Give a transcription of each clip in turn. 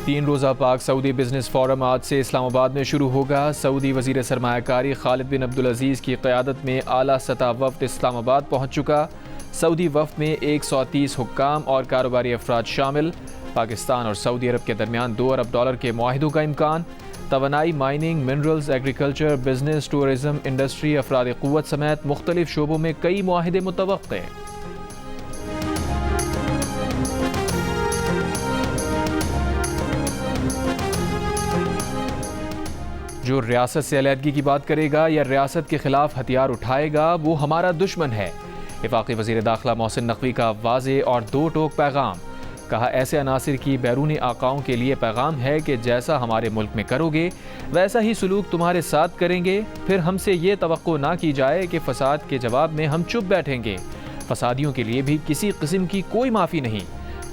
तीन रोज़ा पाक सऊदी बिजनेस फोरम आज से इस्लामाबाद में शुरू होगा। सऊदी वज़ीर सरमायाकारी खालिद बिन अब्दुल अजीज़ की क़यादत में आला सतह वफ़द इस्लामाबाद पहुँच चुका। सऊदी वफ़द में 130 हुक्काम और कारोबारी अफराद शामिल। पाकिस्तान और सऊदी अरब के दरमियान $2 अरब के मुआहिदों का इम्कान। तवानाई, mining, minerals, agriculture, business, tourism, industry, अफराद क़ुव्वत समेत मुख्तलिफ शोबों में कई मुआहिदे मुतवक्के। जो रियासत से अलहदगी की बात करेगा या रियासत के खिलाफ हथियार उठाएगा वो हमारा दुश्मन है। वफाकी वज़ीर दाखिला मोहसिन नकवी का वाज़े और दो टोक पैगाम। कहा, ऐसे अनासिर की बैरूनी आकाओं के लिए पैगाम है कि जैसा हमारे मुल्क में करोगे वैसा ही सलूक तुम्हारे साथ करेंगे। फिर हमसे ये तवक्को ना की जाए कि फसाद के जवाब में हम चुप बैठेंगे। फसादियों के लिए भी किसी किस्म की कोई माफ़ी नहीं।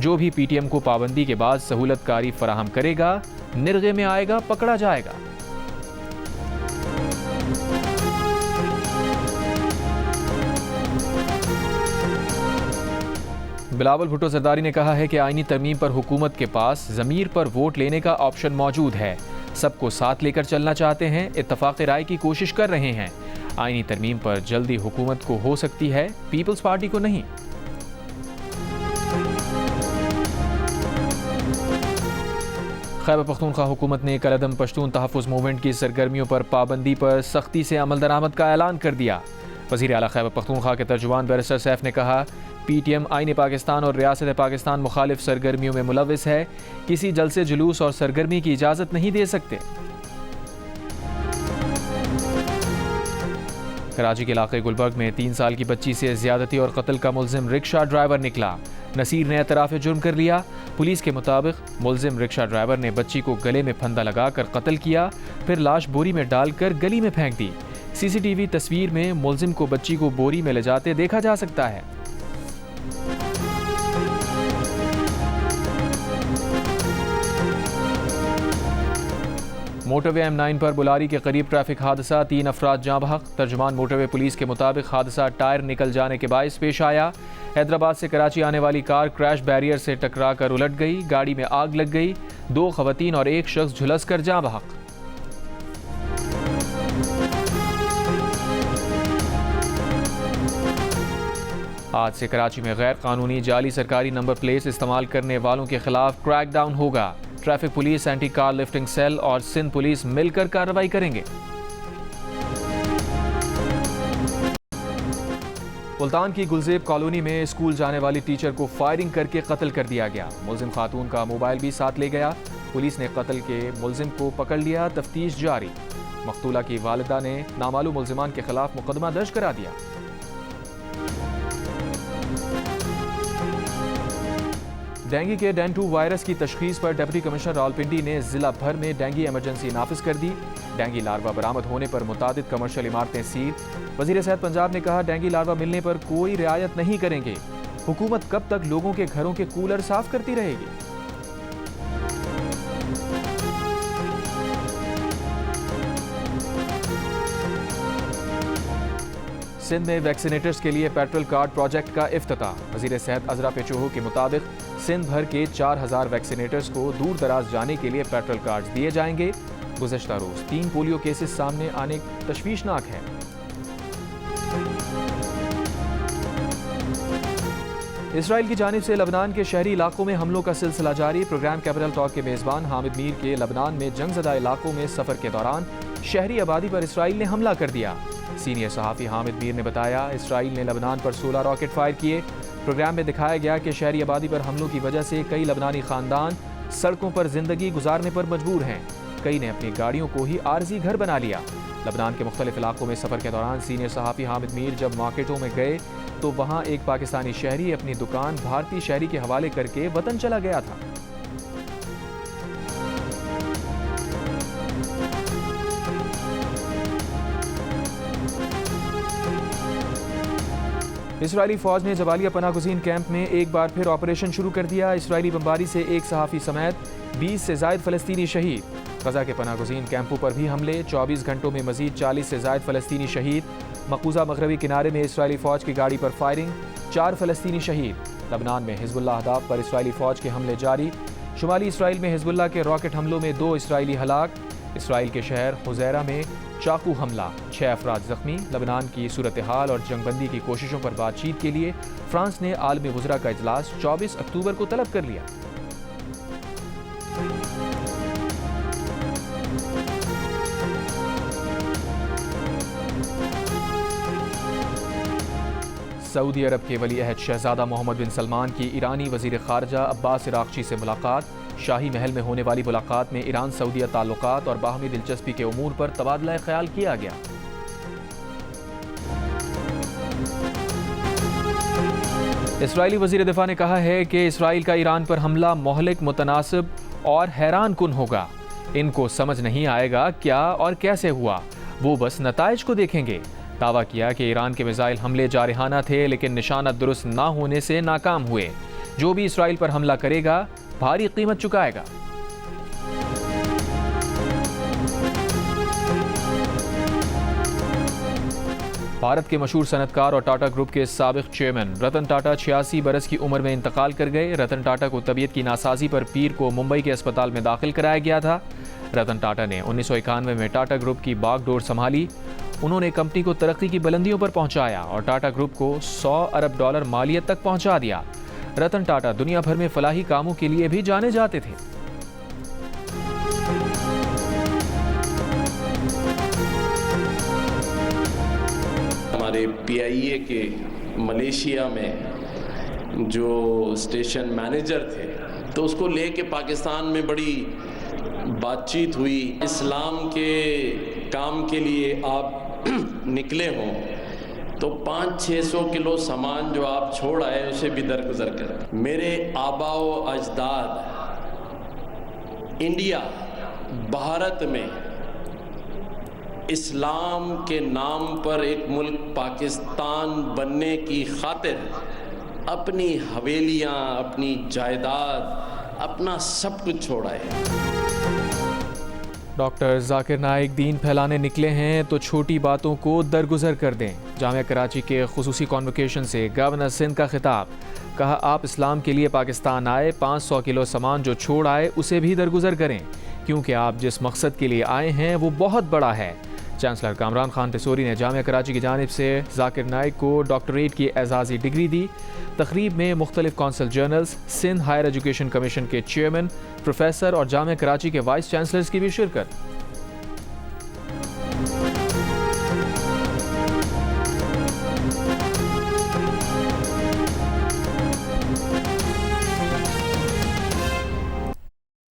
जो भी PTM को पाबंदी के बाद सहूलतकारी फराहम करेगा निर्गे में आएगा, पकड़ा जाएगा। बिलावल भुट्टो जरदारी ने कहा है कि आईनी तरमीम पर हुकूमत के पास ज़मीर पर वोट लेने का ऑप्शन मौजूद है। सबको साथ लेकर चलना चाहते हैं, इत्तफाक़ राय की कोशिश कर रहे हैं। आईनी तरमीम पर जल्दी हुकूमत को हो सकती है, पीपल्स पार्टी को नहीं। खैबर पख्तूनख्वा हुकूमत ने कलअदम पश्तून तहफ़्फ़ुज़ मूवमेंट की सरगर्मियों पर पाबंदी पर सख्ती से अमल दरामद का ऐलान कर दिया। वज़ीर आला खैबर पख्तूनख्वा के तर्जुमान बैरिस्टर सैफ ने कहा, PTM आईन पाकिस्तान और रियासत पाकिस्तान मुखालिफ सरगर्मियों में मुलव्विस है। किसी जलसे, जुलूस और सरगर्मी की इजाज़त नहीं दे सकते। कराची के इलाके गुलबर्ग में 3 साल की बच्ची से ज़्यादती और कत्ल का मुल्ज़िम रिक्शा ड्राइवर निकला। नसीर ने एतराफ़ जुर्म कर लिया। पुलिस के मुताबिक मुल्ज़िम रिक्शा ड्राइवर ने बच्ची को गले में फंदा लगाकर कत्ल किया, फिर लाश बोरी में डालकर गली में फेंक दी। CCTV तस्वीर में मुल्ज़िम को बच्ची को बोरी में ले जाते देखा जा सकता है। मोटरवे M9 पर बुलारी के करीब ट्रैफिक हादसा, 3 अफराद जाँ बहक। तर्जुमान मोटरवे पुलिस के मुताबिक हादसा टायर निकल जाने के बायस पेश आया। हैदराबाद से कराची आने वाली कार क्रैश बैरियर से टकरा कर उलट गई। गाड़ी में आग लग गई। 2 खवातीन और 1 शख्स झुलस कर जाँ बहक। आज से कराची में गैर कानूनी जाली सरकारी नंबर प्लेट्स इस्तेमाल करने वालों के खिलाफ क्रैकडाउन होगा। Traffic police, anti car lifting cell और सिंध पुलिस मिलकर कार्रवाई करेंगे। मुल्तान की गुलजेब कॉलोनी में स्कूल जाने वाली टीचर को फायरिंग करके कत्ल कर दिया गया। मुल्जिम खातून का मोबाइल भी साथ ले गया। पुलिस ने कत्ल के मुल्जिम को पकड़ लिया, तफ्तीश जारी। मकतूला की वालिदा ने नामालूम मुल्जिमान के खिलाफ मुकदमा दर्ज करा दिया। डेंगू के डेन 2 वायरस की तशखीस पर डिप्टी कमिश्नर रावलपिंडी ने जिला भर में डेंगू इमरजेंसी नाफिज कर दी। डेंगू लार्वा बरामद होने पर मुतादिद कमर्शियल इमारतें सील। वजीर सेहत पंजाब ने कहा, डेंगू लार्वा मिलने पर कोई रियायत नहीं करेंगे। हुकूमत कब तक लोगों के घरों के कूलर साफ करती रहेगी। सिंध में वैक्सीनेटर्स के लिए पेट्रोल कार्ड प्रोजेक्ट का इफ्तिताह। वजीर सेहत अजरा पेचोहो के मुताबिक सिंध भर के 4000 वैक्सीनेटर्स को दूर दराज जाने के लिए पेट्रोल कार्ड दिए जाएंगे। गुज़श्ता रोज 3 पोलियो केसेस सामने आने तशवीशनाक है। इसराइल की जानिब से लबनान के शहरी इलाकों में हमलों का सिलसिला जारी। प्रोग्राम कैपिटल टॉक के मेज़बान हामिद मीर के लबनान में जंगज़दा इलाकों में सफ़र के दौरान शहरी आबादी पर इसराइल ने हमला कर दिया। सीनियर सहाफ़ी हामिद मीर ने बताया, इसराइल ने लबनान पर 16 रॉकेट फायर किए। प्रोग्राम में दिखाया गया कि शहरी आबादी पर हमलों की वजह से कई लबनानी ख़ानदान सड़कों पर ज़िंदगी गुजारने पर मजबूर हैं। कई ने अपनी गाड़ियों को ही आर्जी घर बना लिया। लबनान के मुख्तलिफ इलाकों में सफ़र के दौरान सीनियर सहाफ़ी हामिद मीर जब मार्केटों में गए तो वहाँ एक पाकिस्तानी शहरी अपनी दुकान भारतीय शहरी के हवाले करके वतन चला गया था। इसराइली फौज ने जबालिया पनागुज़ीन कैंप में एक बार फिर ऑपरेशन शुरू कर दिया। इसराइली बमबारी से एक सहाफ़ी समेत 20 से ज़ायद फ़लस्तीनी शहीद। गज़ा के पनागुज़ीन कैंपों पर भी हमले। 24 घंटों में मज़ीद 40 से ज़ायद फ़लस्तीनी शहीद। मकबूजा मगरबी किनारे में इसराइली फ़ौज की गाड़ी पर फायरिंग, 4 फ़लस्तीनी शहीद। लबनान में हिज़्बुल्लाह अहदाफ पर इसराइली फ़ौज के हमले जारी। शुमाली इसराइल में हिजबुल्लाह के रॉकेट हमलों में 2 इसराइली हलाक। इसराइल के शहर हुज़ैरा में चाकू हमला, 6 अफराद जख्मी। लबनान की सूरत हाल और जंगबंदी की कोशिशों पर बातचीत के लिए फ्रांस ने आलमी वुज़रा का इजलास 24 अक्टूबर को तलब कर लिया। सऊदी अरब के वली अहद शहजादा मोहम्मद बिन सलमान की ईरानी वज़ीर ख़ारजा अब्बास इराक़ची से मुलाकात। शाही महल में होने वाली मुलाकात में ईरान सऊदीया ताल्लुकात और बाहमी दिलचस्पी के उमूर पर तबादला ख्याल किया गया। इसराइली वज़ीर दिफा ने कहा है कि इसराइल का ईरान पर हमला मोहलिक, मुतनासिब और हैरान कुन होगा। इनको समझ नहीं आएगा क्या और कैसे हुआ, वो बस नताइज को देखेंगे। दावा किया कि ईरान के मिसाइल हमले जारहाना थे, लेकिन निशाना दुरुस्त ना होने से नाकाम हुए। जो भी इसराइल पर हमला करेगा भारी कीमत चुकाएगा। भारत के मशहूर सनतकार और टाटा ग्रुप के साबिक चेयरमैन रतन टाटा 86 बरस की उम्र में इंतकाल कर गए। रतन टाटा को तबीयत की नासाजी पर पीर को मुंबई के अस्पताल में दाखिल कराया गया था। रतन टाटा ने 1991 में टाटा ग्रुप की बागडोर संभाली। उन्होंने कंपनी को तरक्की की बुलंदियों पर पहुंचाया और टाटा ग्रुप को $100 अरब मालियत तक पहुंचा दिया। रतन टाटा दुनिया भर में फलाही कामों के लिए भी जाने जाते थे। हमारे PIA के मलेशिया में जो स्टेशन मैनेजर थे, तो उसको लेके पाकिस्तान में बड़ी बातचीत हुई। इस्लाम के काम के लिए आप निकले हों तो 500-600 किलो सामान जो आप छोड़ आए उसे भी दरगुजर कर। मेरे आबाओ अजदाद इंडिया, भारत में इस्लाम के नाम पर एक मुल्क पाकिस्तान बनने की खातिर अपनी हवेलियां, अपनी जायदाद, अपना सब कुछ छोड़ आए। डॉक्टर जाकिर नाइक दीन फैलाने निकले हैं तो छोटी बातों को दरगुजर कर दें। जामिया कराची के खुसूसी कॉन्वोकेशन से गवर्नर सिंध का खिताब। कहा, आप इस्लाम के लिए पाकिस्तान आए, 500 किलो सामान जो छोड़ आए उसे भी दरगुजर करें, क्योंकि आप जिस मकसद के लिए आए हैं वो बहुत बड़ा है। चांसलर कामरान खान तिसोरी ने जामिया कराची की जानिब से जाकिर नाइक को डॉक्टरेट की एजाज़ी डिग्री दी। तकरीब में मुख्तलिफ consul generals, Sindh higher education commission के चेयरमैन, प्रोफेसर और जामिया कराची के वाइस चांसलर्स की भी शिरकत।